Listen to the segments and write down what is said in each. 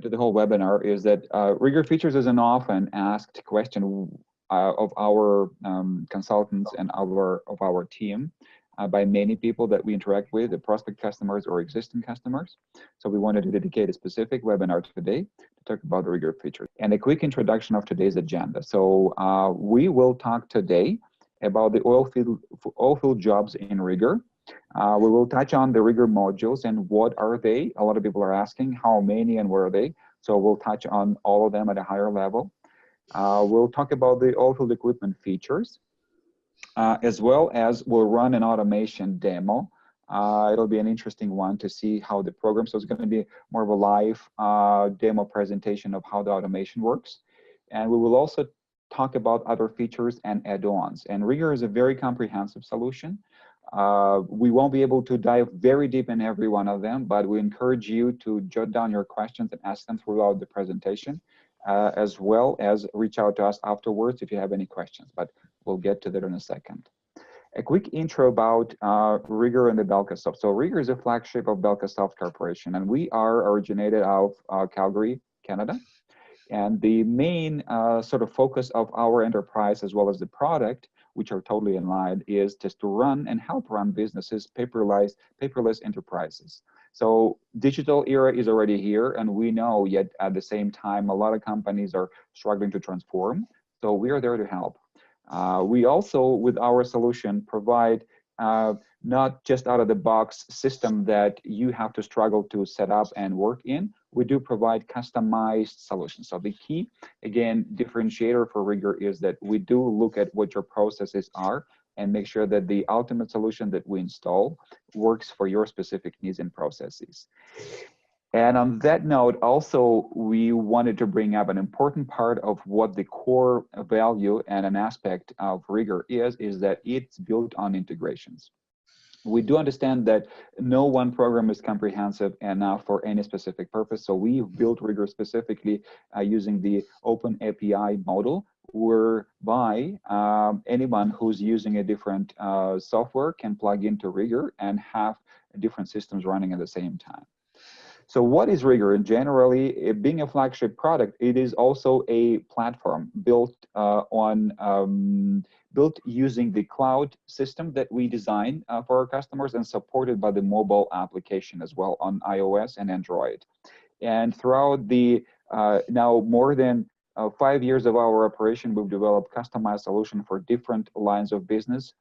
to the whole webinar is that RigER features is an often asked question of our consultants and of our team by many people that we interact with, the prospect customers or existing customers. So we wanted to dedicate a specific webinar today to talk about the RigER features. And a quick introduction of today's agenda. So we will talk today about the oilfield jobs in RigER. We will touch on the RigER modules and what are they. A lot of people are asking how many and where are they. So we'll touch on all of them at a higher level. We'll talk about the oilfield equipment features, as well as we'll run an automation demo. It'll be an interesting one to see how the program, so it's going to be more of a live demo presentation of how the automation works. And we will also talk about other features and add-ons. And RigER is a very comprehensive solution. We won't be able to dive very deep in every one of them, but we encourage you to jot down your questions and ask them throughout the presentation, as well as reach out to us afterwards if you have any questions, but we'll get to that in a second. A quick intro about RigER and the BelcaSoft. So RigER is a flagship of BelcaSoft Corporation, and we are originated out of Calgary, Canada. And the main sort of focus of our enterprise, as well as the product, which are totally in line, is just to run and help run businesses, paperless enterprises. So digital era is already here, and we know yet at the same time, a lot of companies are struggling to transform. So we are there to help. We also, with our solution, provide not just out of the box system that you have to struggle to set up and work in. We do provide customized solutions. So the key, again, differentiator for RigER is that we do look at what your processes are and make sure that the ultimate solution that we install works for your specific needs and processes. And on that note, also, we wanted to bring up an important part of what the core value and an aspect of RigER is that it's built on integrations. We do understand that no one program is comprehensive enough for any specific purpose. So we've built RigER specifically using the open API model, whereby anyone who's using a different software can plug into RigER and have different systems running at the same time. So what is RigER? And generally, being a flagship product, it is also a platform built built using the cloud system that we design for our customers and supported by the mobile application as well on iOS and Android. And throughout the now more than 5 years of our operation, we've developed customized solution for different lines of business,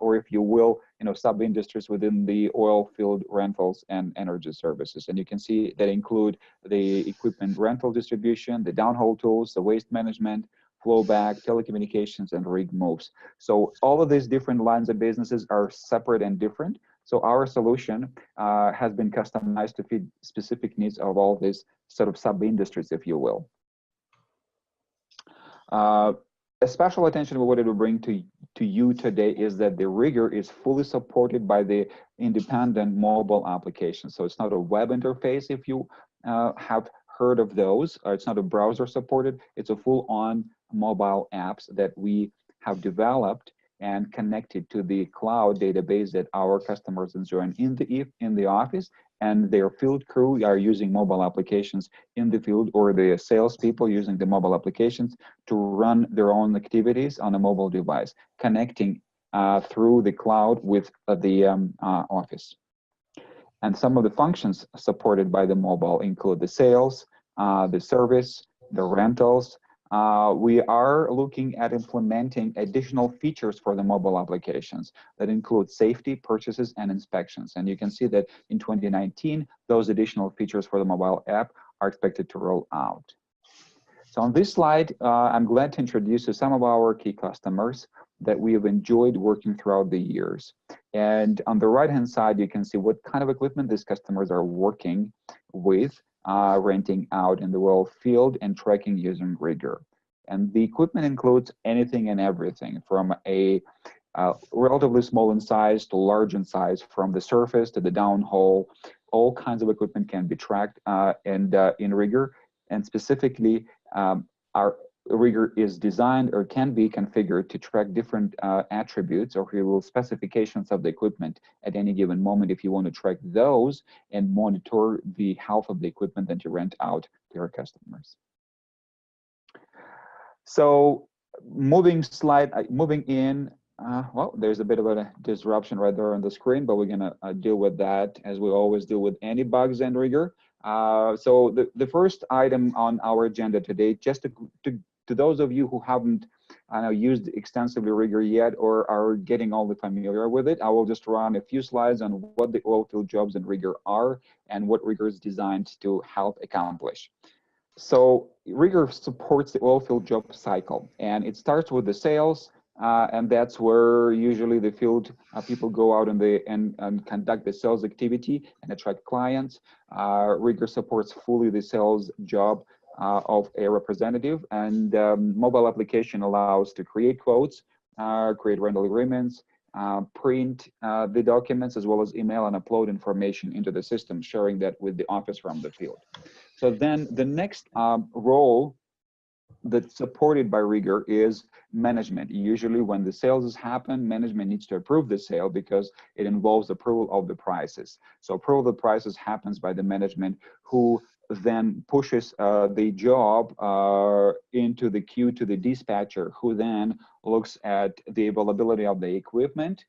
or if you will, sub-industries within the oil field rentals and energy services. And you can see that include the equipment rental distribution, the downhole tools, the waste management, flowback, telecommunications, and rig moves. So all of these different lines of businesses are separate and different. So our solution has been customized to fit specific needs of all these sort of sub-industries, if you will. A special attention we wanted to bring to you today is that the RigER is fully supported by the independent mobile application. So it's not a web interface, if you have heard of those. It's not a browser supported. It's a full-on mobile apps that we have developed and connected to the cloud database that our customers enjoy in the office, and their field crew are using mobile applications in the field, or the salespeople using the mobile applications to run their own activities on a mobile device, connecting through the cloud with the office. And some of the functions supported by the mobile include the sales, the service, the rentals. We are looking at implementing additional features for the mobile applications that include safety, purchases, and inspections. And you can see that in 2019, those additional features for the mobile app are expected to roll out. So on this slide, I'm glad to introduce you some of our key customers that we have enjoyed working throughout the years. And on the right-hand side, you can see what kind of equipment these customers are working with, renting out in the oil field and tracking using RigER. And the equipment includes anything and everything from a relatively small in size to large in size, from the surface to the downhole. All kinds of equipment can be tracked in RigER, and specifically our RigER is designed or can be configured to track different attributes or specifications of the equipment at any given moment if you want to track those and monitor the health of the equipment that you rent out to your customers. So moving in, well, there's a bit of a disruption right there on the screen, but we're gonna deal with that as we always do with any bugs in RigER. So the first item on our agenda today, just to those of you who haven't used extensively RigER yet or are getting all the familiar with it, I will just run a few slides on what the oilfield jobs in RigER are and what RigER is designed to help accomplish. So RigER supports the oilfield job cycle, and it starts with the sales, and that's where usually the field people go out and conduct the sales activity and attract clients. RigER supports fully the sales job of a representative, and mobile application allows to create quotes, create rental agreements, print the documents, as well as email and upload information into the system, sharing that with the office from the field. So then the next role that's supported by RigER is management. Usually when the sales happen, management needs to approve the sale because it involves approval of the prices. So approval of the prices happens by the management, who then pushes the job into the queue to the dispatcher, who then looks at the availability of the equipment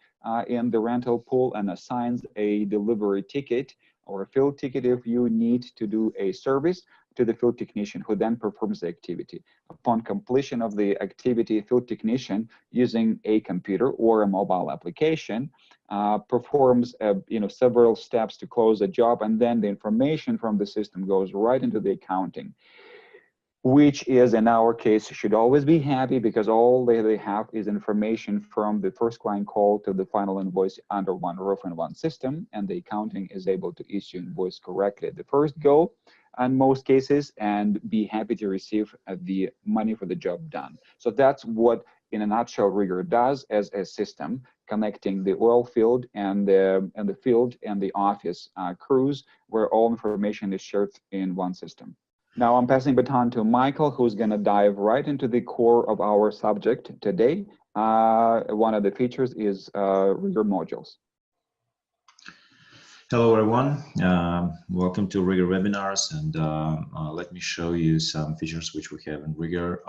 in the rental pool and assigns a delivery ticket or a field ticket if you need to do a service to the field technician, who then performs the activity. Upon completion of the activity, field technician, using a computer or a mobile application, performs several steps to close the job, and then the information from the system goes right into the accounting, which is, in our case, should always be happy because all they have is information from the first client call to the final invoice under one roof and one system, and the accounting is able to issue invoice correctly at the first go in most cases, and be happy to receive the money for the job done. So that's what, in a nutshell, RigER does as a system, connecting the oil field and the field and the office crews, where all information is shared in one system. Now I'm passing baton to Michael, who's going to dive right into the core of our subject today. One of the features is RigER modules. Hello, everyone. Welcome to RigER webinars, and let me show you some features which we have in RigER.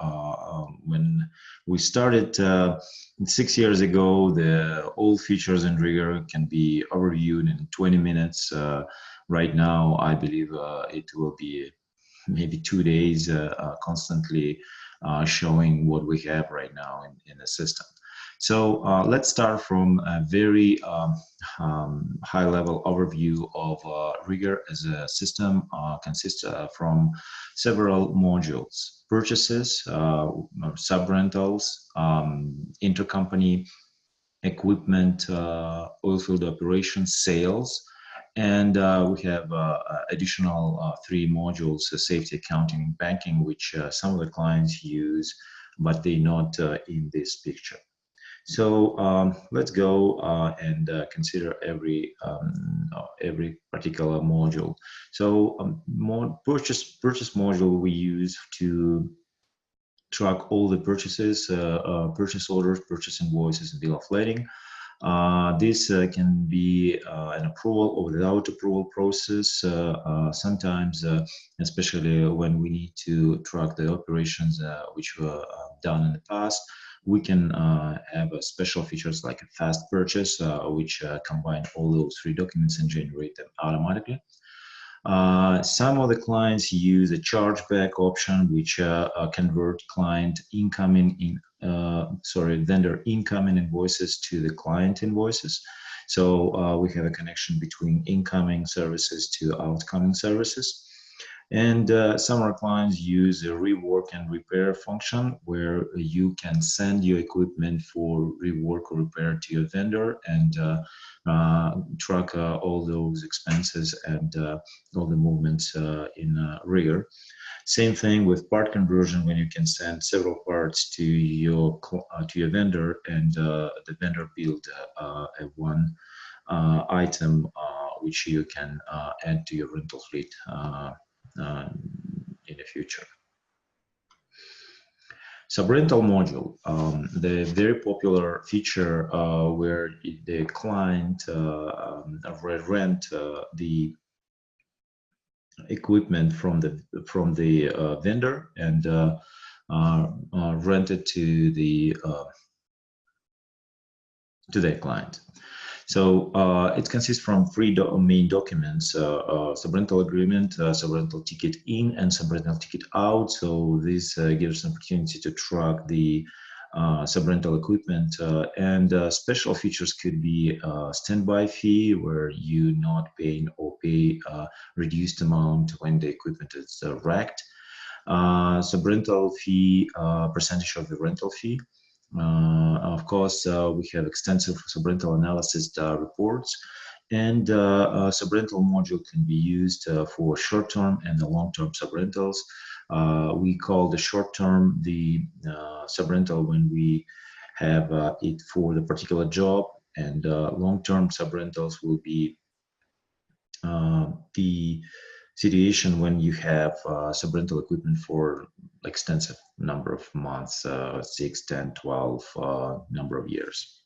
When we started 6 years ago, the old features in RigER can be overviewed in 20 minutes. Right now, I believe it will be maybe 2 days constantly showing what we have right now in the system. So let's start from a very high-level overview of RigER as a system. Consists from several modules: purchases, subrentals, intercompany equipment, oilfield operations, sales, and we have additional 3 modules: safety, accounting, and banking, which some of the clients use, but they're not in this picture. So let's go and consider every particular module. So purchase module we use to track all the purchases, purchase orders, purchase invoices, and bill of lading. This can be an approval or without approval process. Sometimes, especially when we need to track the operations which were done in the past, we can have special features like a fast purchase, which combine all those 3 documents and generate them automatically. Some of the clients use a chargeback option, which convert vendor incoming invoices to the client invoices. So we have a connection between incoming services to outgoing services. And some of our clients use a rework and repair function, where you can send your equipment for rework or repair to your vendor and track all those expenses and all the movements in RigER. Same thing with part conversion, when you can send several parts to your vendor, and the vendor build one item which you can add to your rental fleet in the future. Subrental module, the very popular feature where the client rent the equipment from the vendor and rent it to their client. So it consists from three main documents: subrental agreement, subrental ticket in, and subrental ticket out. So this gives an opportunity to track the subrental equipment, and special features could be standby fee, where you not paying or pay reduced amount when the equipment is wrecked. Subrental fee, percentage of the rental fee. Of course, we have extensive subrental analysis reports, and subrental module can be used for short-term and the long-term subrentals. We call the short-term the subrental when we have it for the particular job, and long-term subrentals will be the situation when you have subrental equipment for extensive number of months, 6, 10, 12 number of years.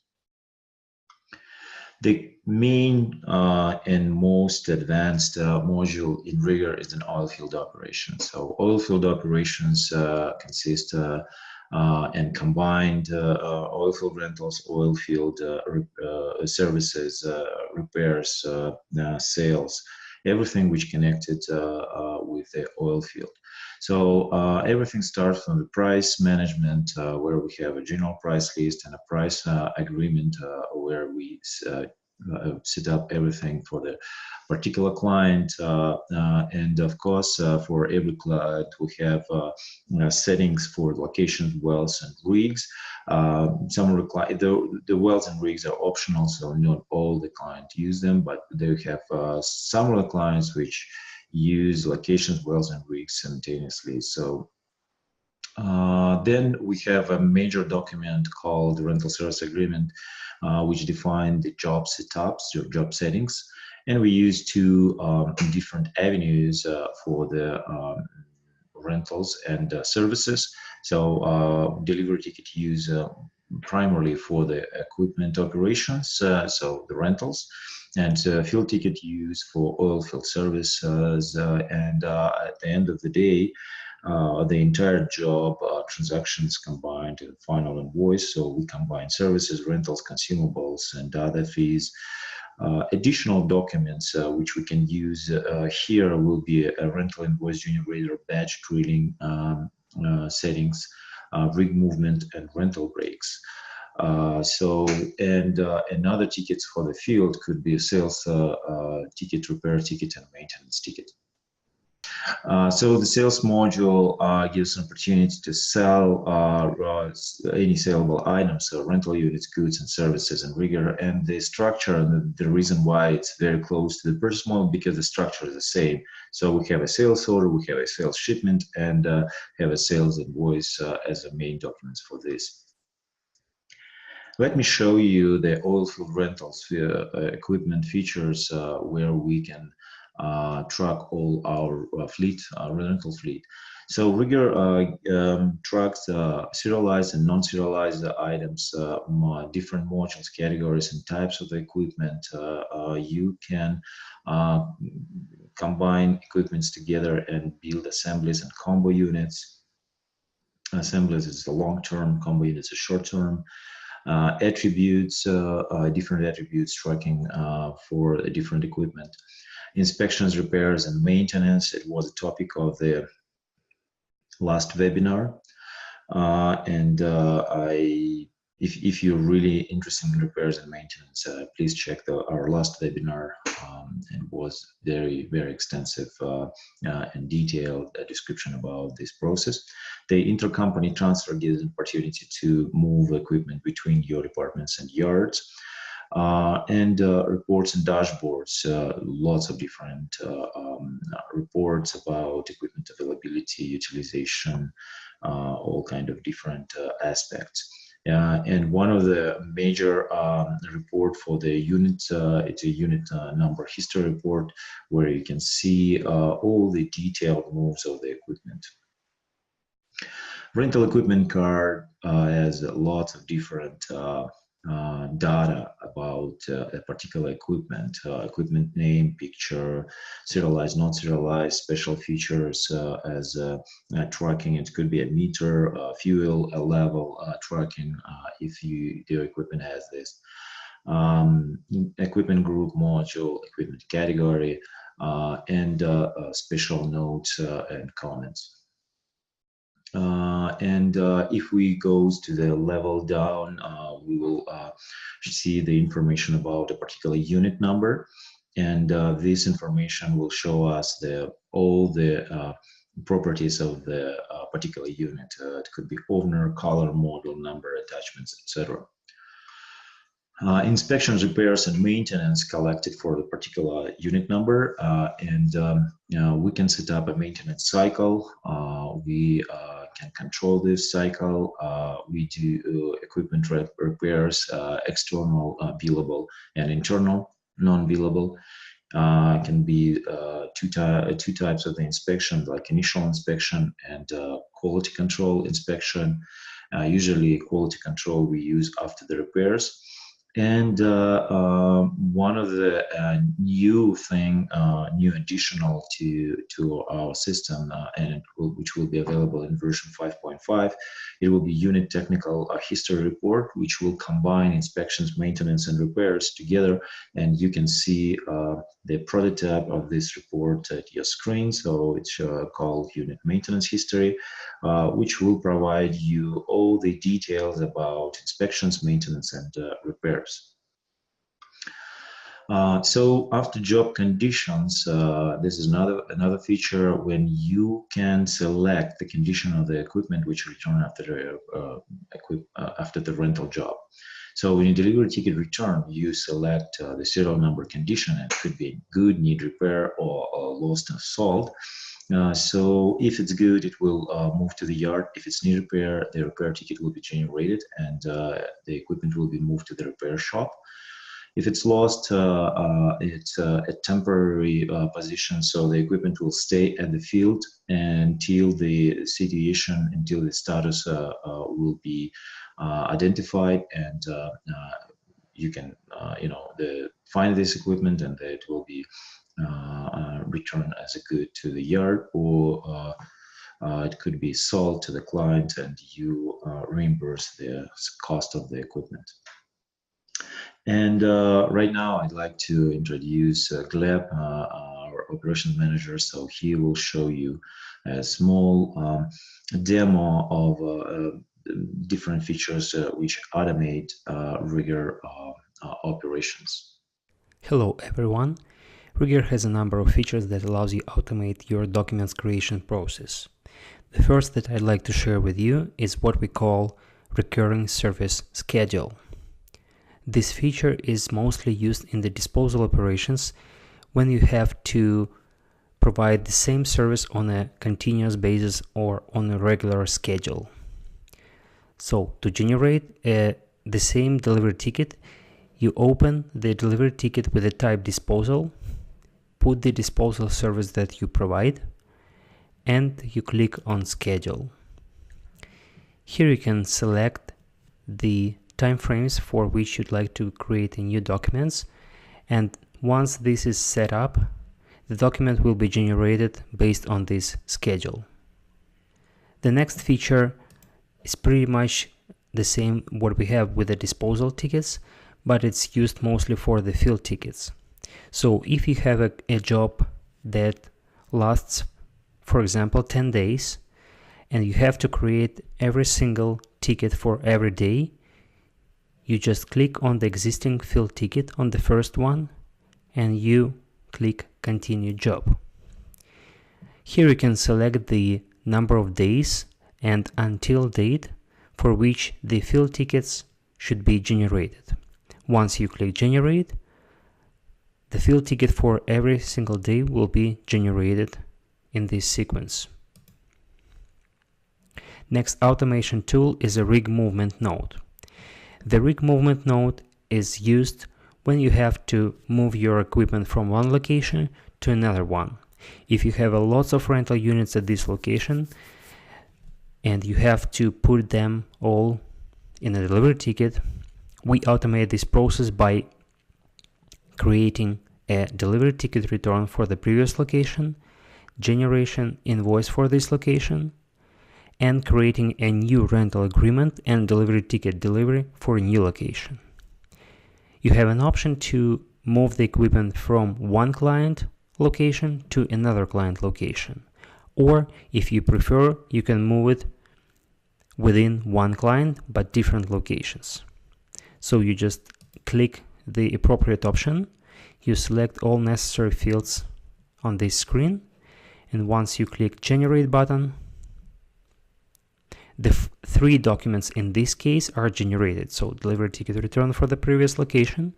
The main and most advanced module in RigER is an oilfield operation. So oilfield operations consist and combined oilfield rentals, oilfield services, repairs, sales, everything which connected with the oil field. So everything starts from the price management, where we have a general price list and a price agreement, where we set up everything for the particular client, and of course for every client we have settings for locations, wells, and rigs. Some the wells and rigs are optional, so not all the clients use them, but they have some of the clients which use locations, wells, and rigs simultaneously. So then we have a major document called the rental service agreement, which define the job setups, job settings, and we use two different avenues for the rentals and services. So delivery ticket use primarily for the equipment operations, so the rentals, and field ticket use for oil field services, and at the end of the day, the entire job transactions combined in final invoice. So we combine services, rentals, consumables, and other fees. Additional documents which we can use here will be a rental invoice generator, batch drilling settings, rig movement, and rental breaks. Another tickets for the field could be a sales ticket, repair ticket, and maintenance ticket. So the sales module gives an opportunity to sell any saleable items, so rental units, goods, and services in RigER. And the structure, and the reason why it's very close to the purchase model, because the structure is the same. So we have a sales order, we have a sales shipment, and have a sales invoice as the main documents for this. Let me show you the oilfield rentals equipment features where we can track all our fleet, rental fleet. So RigER tracks serialized and non-serialized items, different modules, categories, and types of the equipment. You can combine equipments together and build assemblies and combo units. Assemblies is the long-term, combo units is short-term. Attributes, different attributes tracking for different equipment. Inspections, repairs, and maintenance. It was a topic of the last webinar, and if you're really interested in repairs and maintenance, please check our last webinar. It was very extensive and detailed description about this process. The intercompany transfer gives an opportunity to move equipment between your departments and yards. Reports and dashboards, lots of different reports about equipment availability, utilization, all kind of different aspects. And one of the major report for the unit, it's a unit number history report, where you can see all the detailed moves of the equipment. Rental equipment card has lots of different data about a particular equipment, equipment name, picture, serialized, not serialized, special features as tracking. It could be a meter, fuel, a level tracking if your equipment has this. Equipment group, module, equipment category, and special notes and comments. If we goes to the level down, we will see the information about a particular unit number, and this information will show us all the properties of the particular unit. It could be owner, color, model, number, attachments, etc. Inspections, repairs, and maintenance collected for the particular unit number, and we can set up a maintenance cycle. We can control this cycle. We do equipment repairs, external billable and internal non-billable. Can be two types of the inspection, like initial inspection and quality control inspection. Usually quality control we use after the repairs. And one of the new additional to our system, which will be available in version 5.5, it will be unit technical history report, which will combine inspections, maintenance, and repairs together. And you can see the prototype of this report at your screen. So it's called unit maintenance history, which will provide you all the details about inspections, maintenance, and repairs. So after job conditions, this is another feature when you can select the condition of the equipment which return after the rental job. So when you deliver a ticket return, you select the serial number condition, and it could be good, need repair, or lost and sold. So if it's good, it will move to the yard. If it's need repair, the repair ticket will be generated, and the equipment will be moved to the repair shop. If it's lost, it's a temporary position, so the equipment will stay at the field until the situation, until the status will be identified, and you can, find this equipment, and it will be returned as a good to the yard, or it could be sold to the client, and you reimburse the cost of the equipment. And right now, I'd like to introduce Gleb, our operations manager. So he will show you a small demo of different features which automate RigER operations. Hello, everyone. RigER has a number of features that allows you to automate your documents creation process. The first that I'd like to share with you is what we call recurring service schedule. This feature is mostly used in the disposal operations when you have to provide the same service on a continuous basis or on a regular schedule. So to generate the same delivery ticket, you open the delivery ticket with the type disposal, put the disposal service that you provide, and you click on schedule. Here you can select the timeframes for which you'd like to create a new documents, and once this is set up, the document will be generated based on this schedule. The next feature is pretty much the same what we have with the disposal tickets, but it's used mostly for the field tickets. So if you have a job that lasts, for example, 10 days, and you have to create every single ticket for every day, you just click on the existing field ticket on the first one, and you click Continue Job. Here you can select the number of days and until date for which the field tickets should be generated. Once you click Generate, the field ticket for every single day will be generated in this sequence. Next automation tool is a rig movement node. The rig movement node is used when you have to move your equipment from one location to another one. If you have lots of rental units at this location, and you have to put them all in a delivery ticket. We automate this process by creating a delivery ticket return for the previous location, generation invoice for this location, and creating a new rental agreement and delivery ticket delivery for a new location. You have an option to move the equipment from one client location to another client location, or if you prefer, you can move it within one client but different locations. So you just click the appropriate option, you select all necessary fields on this screen, and once you click Generate button, the three documents in this case are generated. So delivery ticket return for the previous location,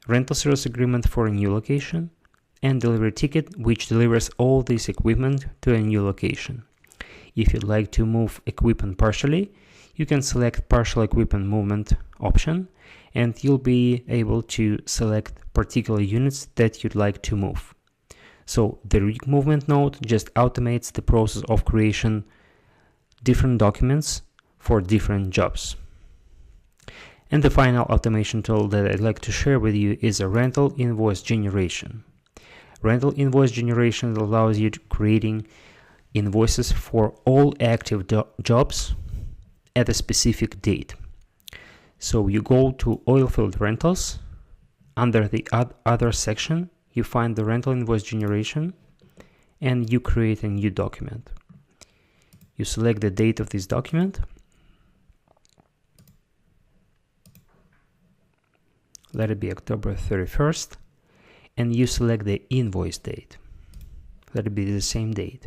rental service agreement for a new location, and delivery ticket which delivers all this equipment to a new location. If you'd like to move equipment partially, you can select partial equipment movement option, and you'll be able to select particular units that you'd like to move. So the rig movement node just automates the process of creation different documents for different jobs. And the final automation tool that I'd like to share with you is a rental invoice generation. Rental invoice generation allows you to creating invoices for all active jobs at a specific date. So you go to Oilfield Rentals, under the other section you find the rental invoice generation, and you create a new document. You select the date of this document, let it be October 31st, and you select the invoice date, let it be the same date.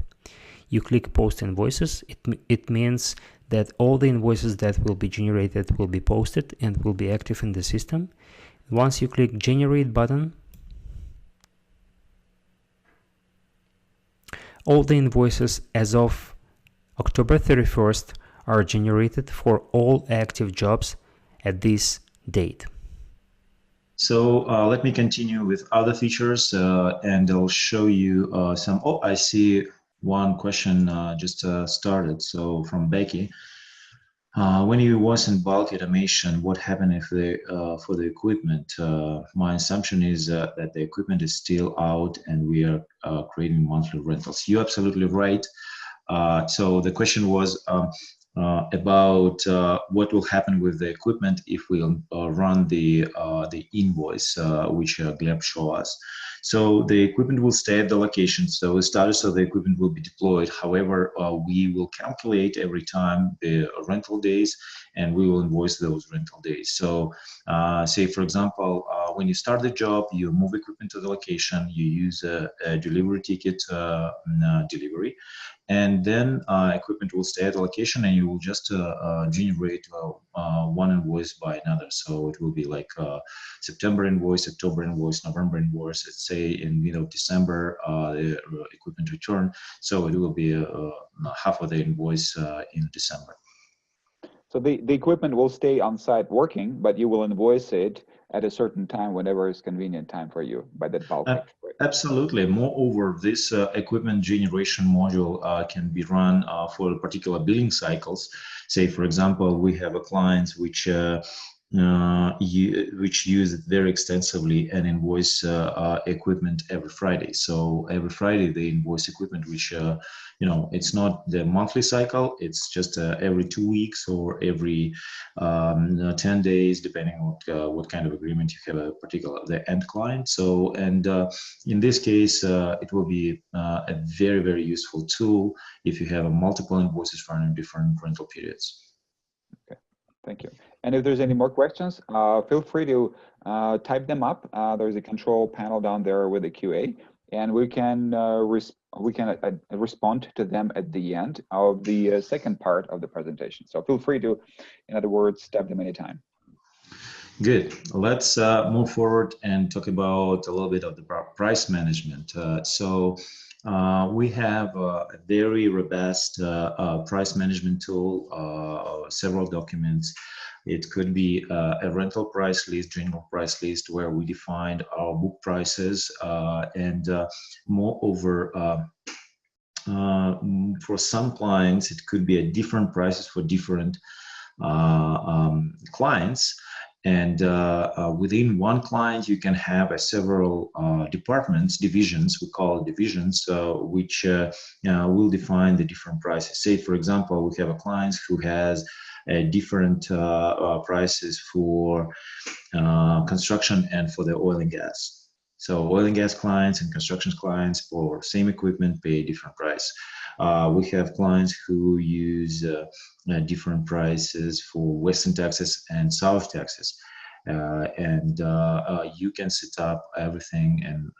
You click Post Invoices. It means that all the invoices that will be generated will be posted and will be active in the system. Once you click Generate button, all the invoices as of October 31st are generated for all active jobs at this date. So let me continue with other features and I'll show you some. Oh, I see one question just started. So from Becky. When you was in bulk automation, what happened if for the equipment? My assumption is that the equipment is still out and we are creating monthly rentals. You're absolutely right. So the question was about what will happen with the equipment if we run the invoice, which Gleb showed us. So the equipment will stay at the location. So the status of the equipment will be deployed. However, we will calculate every time the rental days, and we will invoice those rental days. So say, for example, when you start the job, you move equipment to the location, you use a delivery ticket delivery, and then equipment will stay at the location, and you will just generate one invoice by another. So it will be like September invoice, October invoice, November invoice. Let's say in middle of December, the equipment return. So it will be half of the invoice in December. So the equipment will stay on site working, but you will invoice it at a certain time whenever is convenient time for you by that bulk. Absolutely. Moreover, this equipment generation module can be run for particular billing cycles. Say, for example, we have a client which use it very extensively and invoice equipment every Friday. So every Friday they invoice equipment, which it's not the monthly cycle. It's just every 2 weeks or every 10 days, depending on what kind of agreement you have the end client. So and in this case, it will be a very, very useful tool if you have multiple invoices running different rental periods. Okay, thank you. And if there's any more questions, feel free to type them up. There's a control panel down there with a QA, and we can respond to them at the end of the second part of the presentation. So feel free to, in other words, type them anytime. Good. Let's move forward and talk about a little bit of the price management. We have a very robust price management tool, several documents. It could be a rental price list, general price list, where we defined our book prices, and moreover, For some clients, it could be at different prices for different clients. And within one client, you can have several departments, divisions, we call it divisions, which will define the different prices. Say, for example, we have a client who has different prices for construction and for the oil and gas. So oil and gas clients and construction clients for same equipment pay a different price. We have clients who use different prices for Western Texas and South Texas. You can set up everything and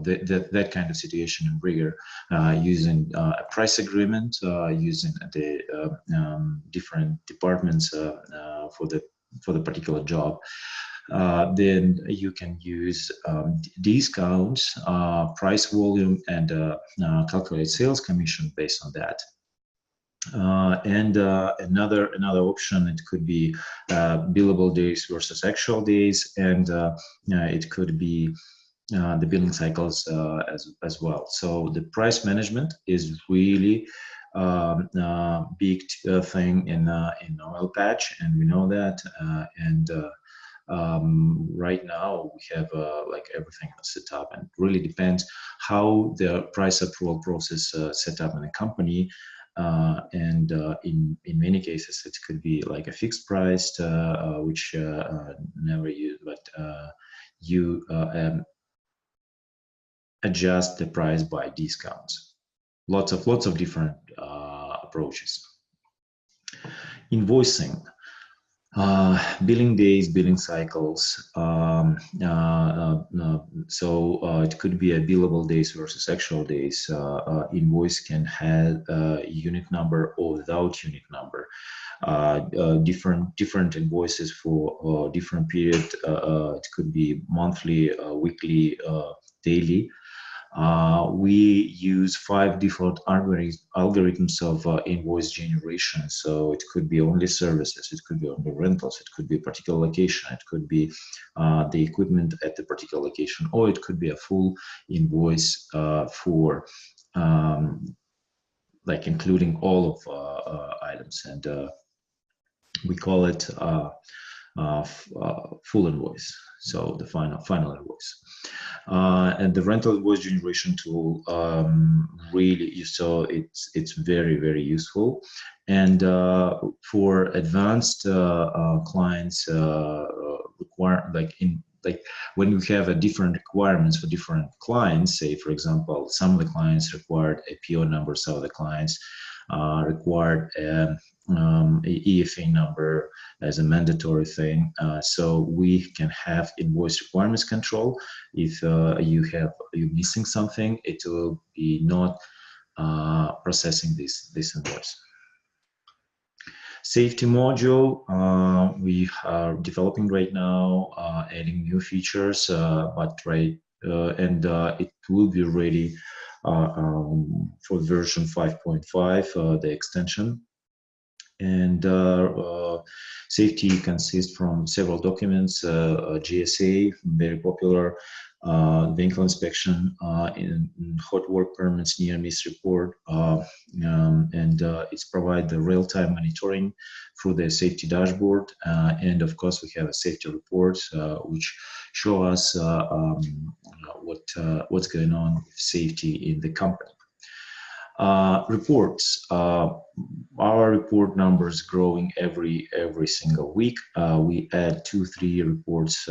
that kind of situation in RigER using a price agreement, using the different departments for the particular job. Then you can use discounts, price volume, and calculate sales commission based on that. Another option, it could be billable days versus actual days, and it could be the billing cycles as well. So the price management is really big thing in oil patch, and we know that. Right now we have like everything set up, and it really depends how the price approval process set up in a company. In many cases, it could be like a fixed price, which never use, but you adjust the price by discounts. Lots of different approaches. Invoicing. Billing days, billing cycles. It could be a billable days versus actual days. Invoice can have a unit number or without unit number. Different invoices for different period. It could be monthly, weekly, daily. We use 5 default algorithms of invoice generation. So it could be only services, it could be only rentals, it could be a particular location, it could be the equipment at the particular location, or it could be a full invoice for like including all of items, and we call it full invoice. So the final invoice. And the rental invoice generation tool really, you saw it's very useful. And for advanced clients, when we have a different requirements for different clients, say for example, some of the clients required a PO number, some of the clients required EFA number as a mandatory thing. So we can have invoice requirements control. If you're missing something, it will be not processing this invoice. Safety module, we are developing right now, adding new features, it will be ready for version 5.5, the extension. And safety consists from several documents, GSA, very popular, vehicle inspection, in hot work permits, near miss report, it's provide the real-time monitoring through the safety dashboard. And of course, we have a safety report, which show us what's going on with safety in the company. Reports. Our report numbers growing every single week. We add 2-3 reports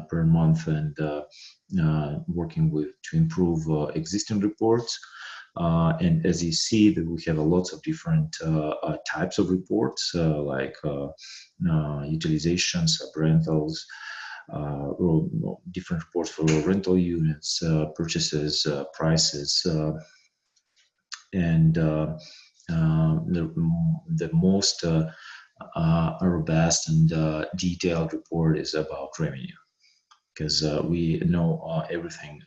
per month, and working to improve existing reports. And as you see, that we have lots of different types of reports, like utilization, subrentals, different reports for rental units, purchases, prices, and the most robust and detailed report is about revenue, because we know everything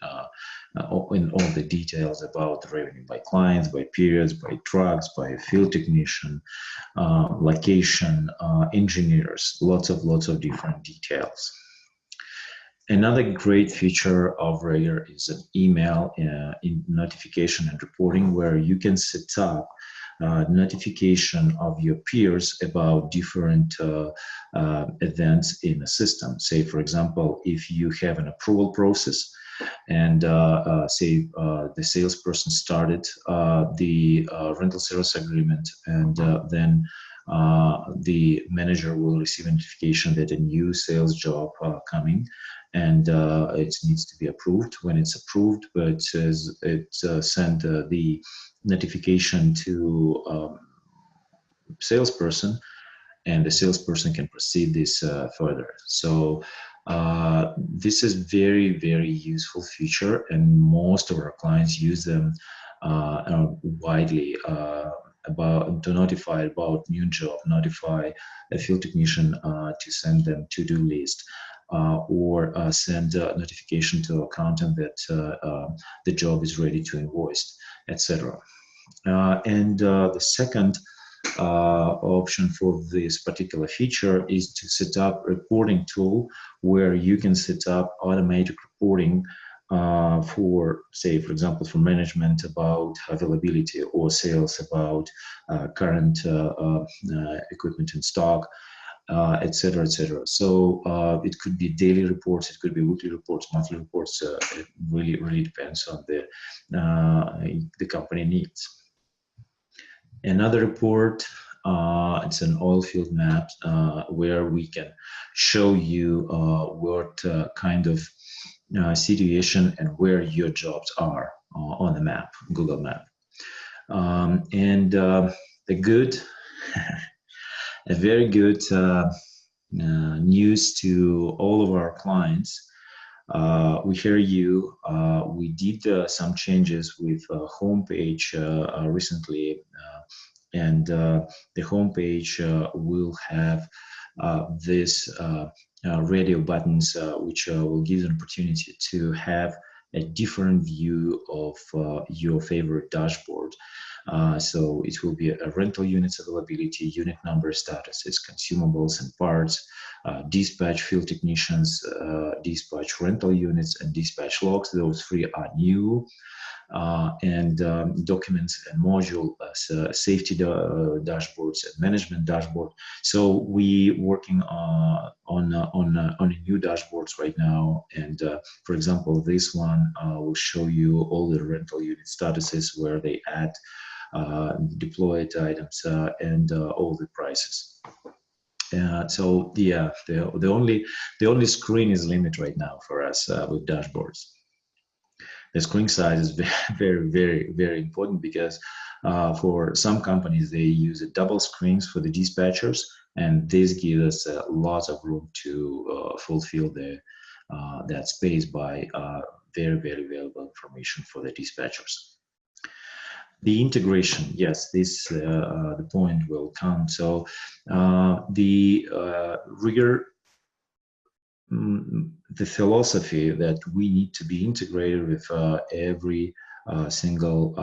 in all the details about the revenue by clients, by periods, by trucks, by field technician, location, engineers, lots of different details. Another great feature of RigER is an email in notification and reporting, where you can set up notification of your peers about different events in a system. Say, for example, if you have an approval process and say the salesperson started the rental service agreement, and then the manager will receive a notification that a new sales job coming, and it needs to be approved. When it's approved, but it send the notification to salesperson, and the salesperson can proceed this further. So this is very, very useful feature, and most of our clients use them widely to notify about new job, notify a field technician to send them to-do list, or send a notification to accountant that the job is ready to invoice, etc. And the second option for this particular feature is to set up a reporting tool where you can set up automatic reporting for, say, for example, for management about availability, or sales about current equipment in stock, etc., etc. So it could be daily reports, it could be weekly reports, monthly reports. It really depends on the company needs. Another report, it's an oil field map where we can show you what kind of situation and where your jobs are on the map, Google Map. And the good, a very good news to all of our clients. We hear you. We did some changes with homepage recently, and the homepage will have this radio buttons, which will give an opportunity to have a different view of your favorite dashboard. So it will be a rental units availability, unit number statuses, consumables and parts, dispatch field technicians, dispatch rental units, and dispatch logs. Those three are new. And documents and module, safety dashboards and management dashboard. So we working on new dashboards right now. And for example, this one will show you all the rental unit statuses, where they add deployed items and all the prices. So yeah, the only screen is limit right now for us with dashboards. The screen size is very important, because for some companies they use double screens for the dispatchers, and this gives us lots of room to fulfill that space by very valuable information for the dispatchers. The integration, yes, this the point will come. So the RigER, the philosophy that we need to be integrated with every single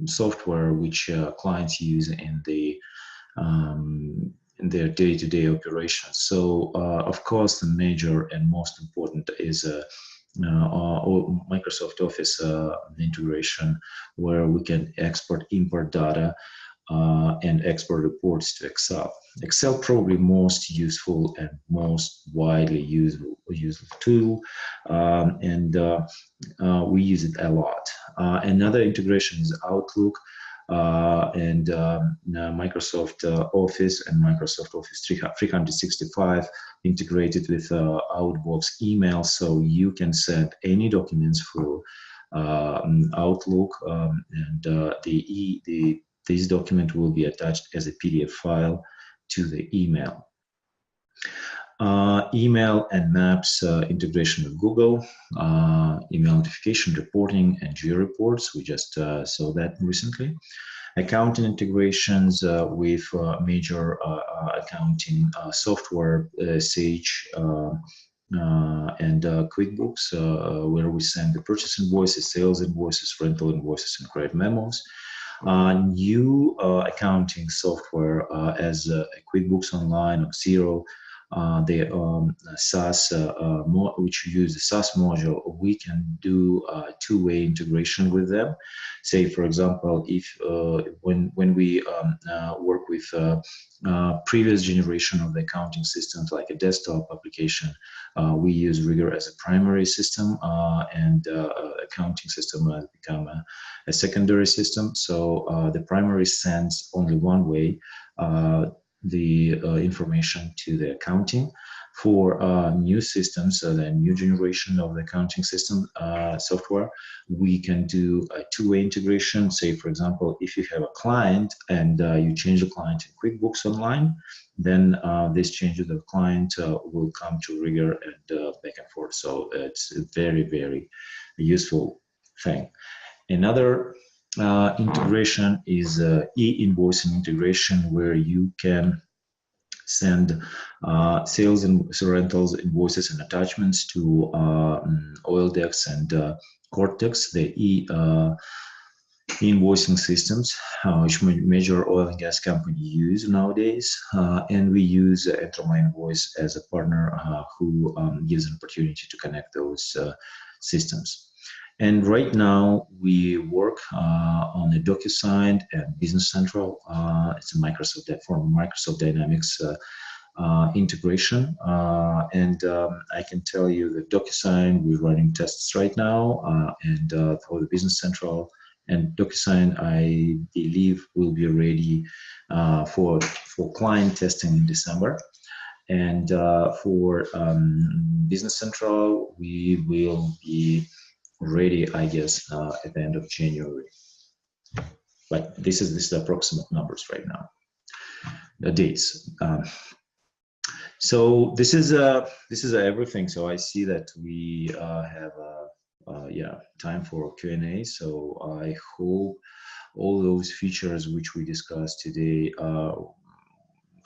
software which clients use in their day-to-day operations. So of course, the major and most important is Microsoft Office integration, where we can export, import data, and export reports to Excel. Excel probably most useful and most widely useful tool, and we use it a lot. Another integration is Outlook and Microsoft Office and Microsoft Office 365 integrated with Outbox email, so you can send any documents through Outlook, and this document will be attached as a PDF file to the email. Email and Maps integration with Google, email notification reporting and geo-reports. We just saw that recently. Accounting integrations with major accounting software, Sage and QuickBooks, where we send the purchase invoices, sales invoices, rental invoices, and credit memos. New accounting software as QuickBooks Online or Xero, the SaaS, which use the SaaS module, we can do two-way integration with them. Say, for example, if when we work with previous generation of the accounting systems, like a desktop application, we use RigER as a primary system, and accounting system has become a secondary system. So the primary sends only one way the information to the accounting. For new systems, the new generation of the accounting system software, we can do a two-way integration. Say, for example, if you have a client and you change the client in QuickBooks Online, then this change of the client will come to RigER and back and forth. So it's a very, very useful thing. Another integration is e-invoicing integration, where you can send sales and rentals invoices and attachments to OilDex and Cortex, the e-invoicing systems, which major oil and gas companies use nowadays. And we use Entroma Invoice as a partner who gives an opportunity to connect those systems. And right now we work on a DocuSign and Business Central. It's a Microsoft Dynamics integration. And I can tell you that DocuSign, we're running tests right now, and for the Business Central and DocuSign, I believe will be ready for client testing in December. And for Business Central, we will be ready, I guess, at the end of January. But this is the approximate numbers right now, the dates. So this is everything. So I see that we have time for Q&A. So I hope all those features which we discussed today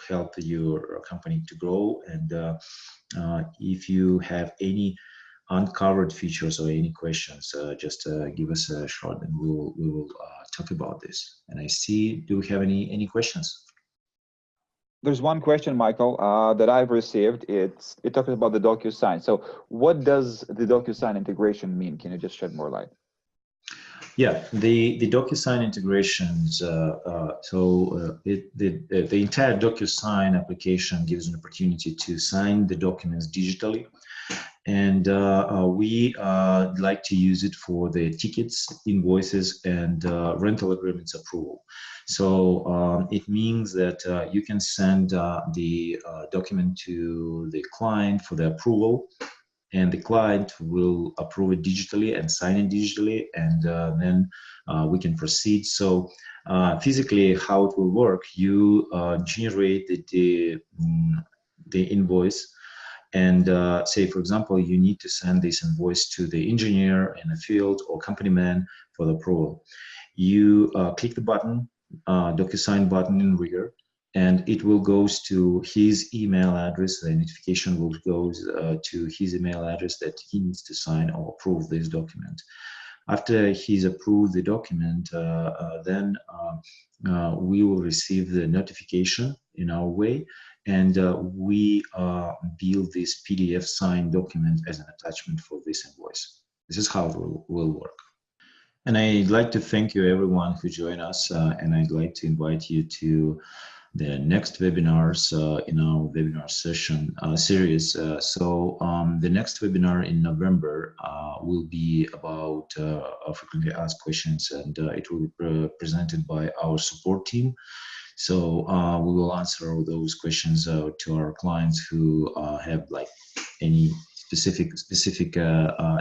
help your company to grow. And if you have any uncovered features or any questions, just give us a shot and we will talk about this. And I see, do we have any questions? There's one question, Michael, that I've received. It talks about the DocuSign. So what does the DocuSign integration mean? Can you just shed more light? Yeah, the DocuSign integrations, the entire DocuSign application gives an opportunity to sign the documents digitally. And we like to use it for the tickets, invoices, and rental agreements approval. So it means that you can send the document to the client for the approval, and the client will approve it digitally and sign it digitally, and then we can proceed. So physically, how it will work, you generate the invoice. And say, for example, you need to send this invoice to the engineer in the field or company man for the approval. You click the button, DocuSign button in RigER, and it will go to his email address. The notification will go to his email address that he needs to sign or approve this document. After he's approved the document, then we will receive the notification in our way, and we build this PDF signed document as an attachment for this invoice. This is how it will work. And I'd like to thank you everyone who joined us, and I'd like to invite you to the next webinars in our webinar session series. So the next webinar in November will be about frequently asked questions, and it will be presented by our support team. So we will answer all those questions to our clients who have like any specific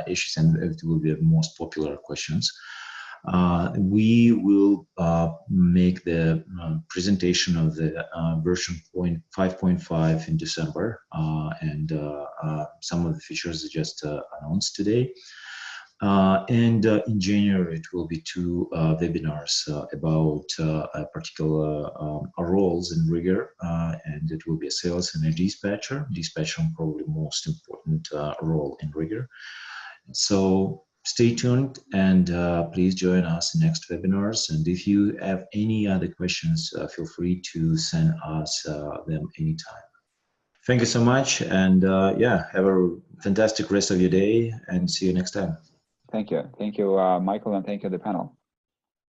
issues, and it will be the most popular questions. We will make the presentation of the version 5.5 in December, and some of the features just announced today. And in January, it will be 2 webinars about particular roles in RigER, and it will be a sales and a dispatcher. Dispatcher probably most important role in RigER. So stay tuned, and please join us in next webinars. And if you have any other questions, feel free to send us them anytime. Thank you so much, and yeah, have a fantastic rest of your day, and see you next time. Thank you, Michael, and thank you, the panel.